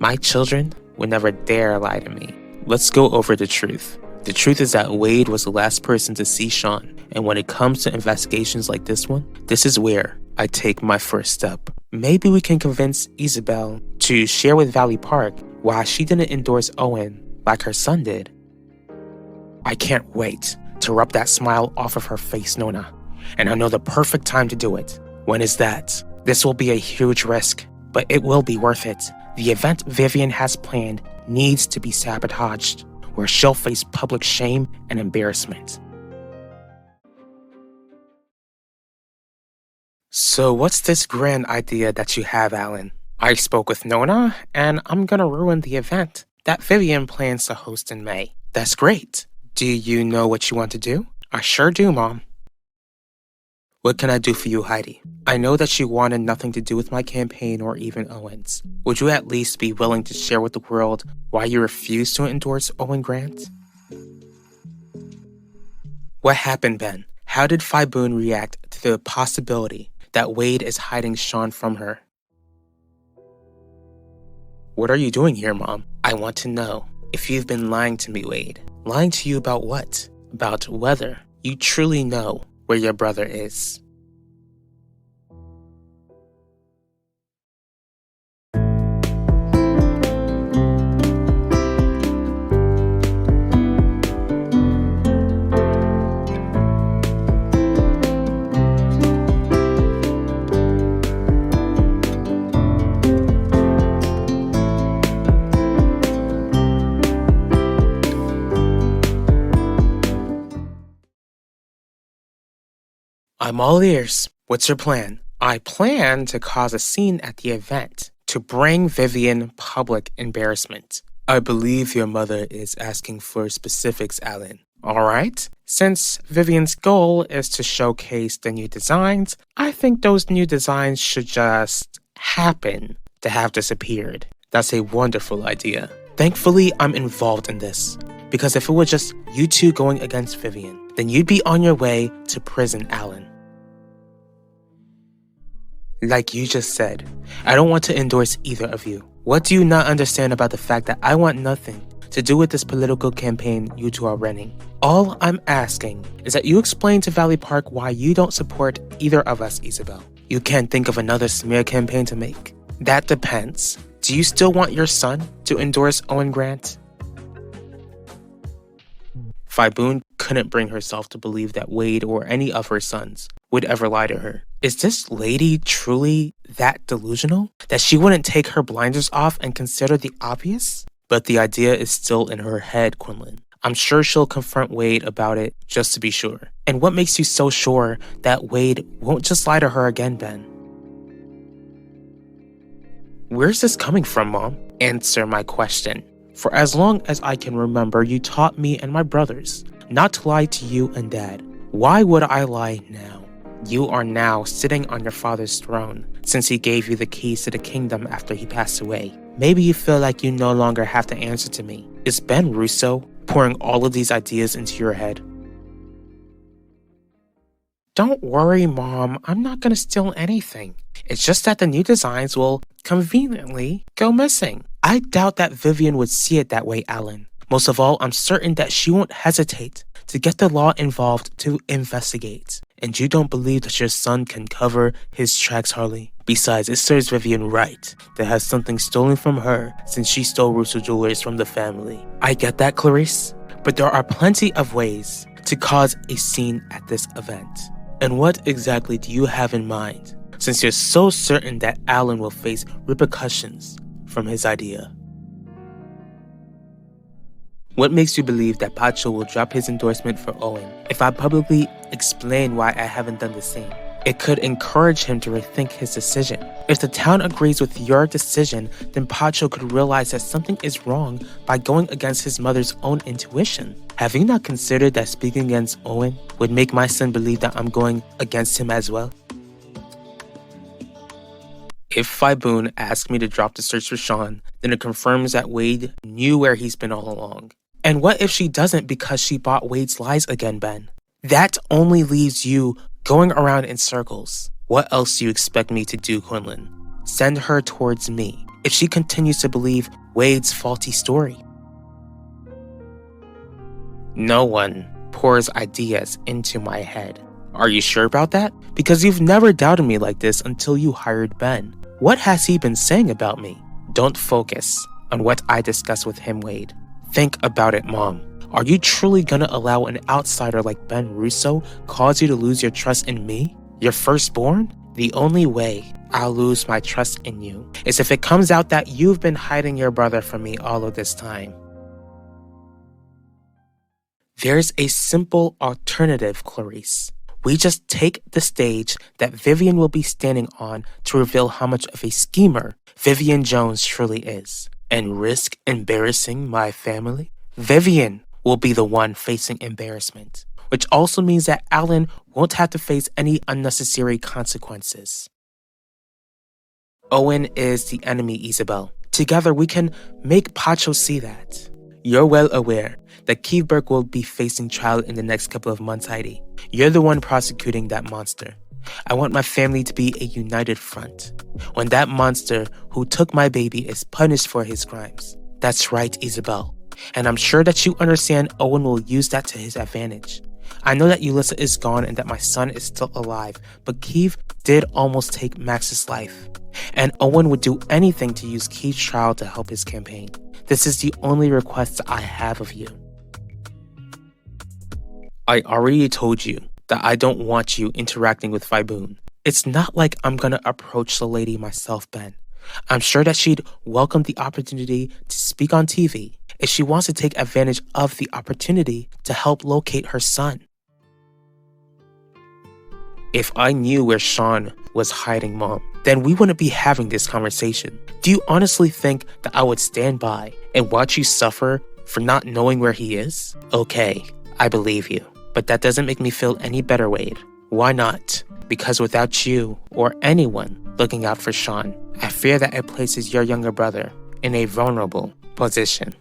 My children would never dare lie to me. Let's go over the truth. The truth is that Wade was the last person to see Sean, and when it comes to investigations like this one, this is where I take my first step. Maybe we can convince Isabel to share with Valley Park why she didn't endorse Owen like her son did. I can't wait to rub that smile off of her face, Nona, and I know the perfect time to do it. When is that? This will be a huge risk, but it will be worth it. The event Vivian has planned needs to be sabotaged, where she'll face public shame and embarrassment. So what's this grand idea that you have, Alan? I spoke with Nona, and I'm gonna ruin the event that Vivian plans to host in May. That's great. Do you know what you want to do? I sure do, Mom. What can I do for you, Heidi? I know that you wanted nothing to do with my campaign or even Owen's. Would you at least be willing to share with the world why you refused to endorse Owen Grant? What happened, Ben? How did Phiboon react to the possibility that Wade is hiding Sean from her? What are you doing here, Mom? I want to know if you've been lying to me, Wade. Lying to you about what? About whether you truly know where your brother is. I'm all ears. What's your plan? I plan to cause a scene at the event to bring Vivian public embarrassment. I believe your mother is asking for specifics, Alan. All right? Since Vivian's goal is to showcase the new designs, I think those new designs should just happen to have disappeared. That's a wonderful idea. Thankfully, I'm involved in this, because if it were just you two going against Vivian, then you'd be on your way to prison, Alan. Like you just said, I don't want to endorse either of you. What do you not understand about the fact that I want nothing to do with this political campaign you two are running? All I'm asking is that you explain to Valley Park why you don't support either of us, Isabel. You can't think of another smear campaign to make? That depends. Do you still want your son to endorse Owen Grant? Phiboon couldn't bring herself to believe that Wade or any of her sons would ever lie to her. Is this lady truly that delusional that she wouldn't take her blinders off and consider the obvious? But the idea is still in her head, Quinlan. I'm sure she'll confront Wade about it just to be sure. And what makes you so sure that Wade won't just lie to her again, Ben? Where's this coming from, Mom? Answer my question. For as long as I can remember, you taught me and my brothers not to lie to you and Dad. Why would I lie now? You are now sitting on your father's throne since he gave you the keys to the kingdom after he passed away. Maybe you feel like you no longer have to answer to me. Is Ben Russo pouring all of these ideas into your head? Don't worry, Mom. I'm not going to steal anything. It's just that the new designs will conveniently go missing. I doubt that Vivian would see it that way, Alan. Most of all, I'm certain that she won't hesitate to get the law involved to investigate. And you don't believe that your son can cover his tracks, Harley? Besides, it serves Vivian right to have something stolen from her since she stole Russo jewelers from the family. I get that, Clarice, but there are plenty of ways to cause a scene at this event. And what exactly do you have in mind, since you're so certain that Alan will face repercussions from his idea? What makes you believe that Pacho will drop his endorsement for Owen if I publicly explain why I haven't done the same? It could encourage him to rethink his decision. If the town agrees with your decision, then Pacho could realize that something is wrong by going against his mother's own intuition. Have you not considered that speaking against Owen would make my son believe that I'm going against him as well? If Phiboon asked me to drop the search for Sean, then it confirms that Wade knew where he's been all along. And what if she doesn't because she bought Wade's lies again, Ben? That only leaves you going around in circles. What else do you expect me to do, Quinlan? Send her towards me. if she continues to believe Wade's faulty story. No one pours ideas into my head. Are you sure about that? Because you've never doubted me like this until you hired Ben. What has he been saying about me? Don't focus on what I discuss with him, Wade. Think about it, Mom. Are you truly gonna allow an outsider like Ben Russo cause you to lose your trust in me? Your firstborn? The only way I'll lose my trust in you is if it comes out that you've been hiding your brother from me all of this time. There's a simple alternative, Clarice. We just take the stage that Vivian will be standing on to reveal how much of a schemer Vivian Jones truly is, and risk embarrassing my family. Vivian will be the one facing embarrassment, which also means that Alan won't have to face any unnecessary consequences. Owen is the enemy, Isabel. Together we can make Pacho see that. You're well aware that Keith Burke will be facing trial in the next couple of months, Heidi. You're the one prosecuting that monster. I want my family to be a united front. When that monster who took my baby is punished for his crimes. That's right, Isabel. And I'm sure that you understand Owen will use that to his advantage. I know that Ulissa is gone and that my son is still alive, but Keith did almost take Max's life. And Owen would do anything to use Keith's trial to help his campaign. This is the only request I have of you. I already told you that I don't want you interacting with Viboon. It's not like I'm gonna approach the lady myself, Ben. I'm sure that she'd welcome the opportunity to speak on TV if she wants to take advantage of the opportunity to help locate her son. If I knew where Sean was hiding, Mom, then we wouldn't be having this conversation. Do you honestly think that I would stand by and watch you suffer for not knowing where he is? Okay, I believe you. But that doesn't make me feel any better, Wade. Why not? Because without you or anyone looking out for Sean, I fear that it places your younger brother in a vulnerable position.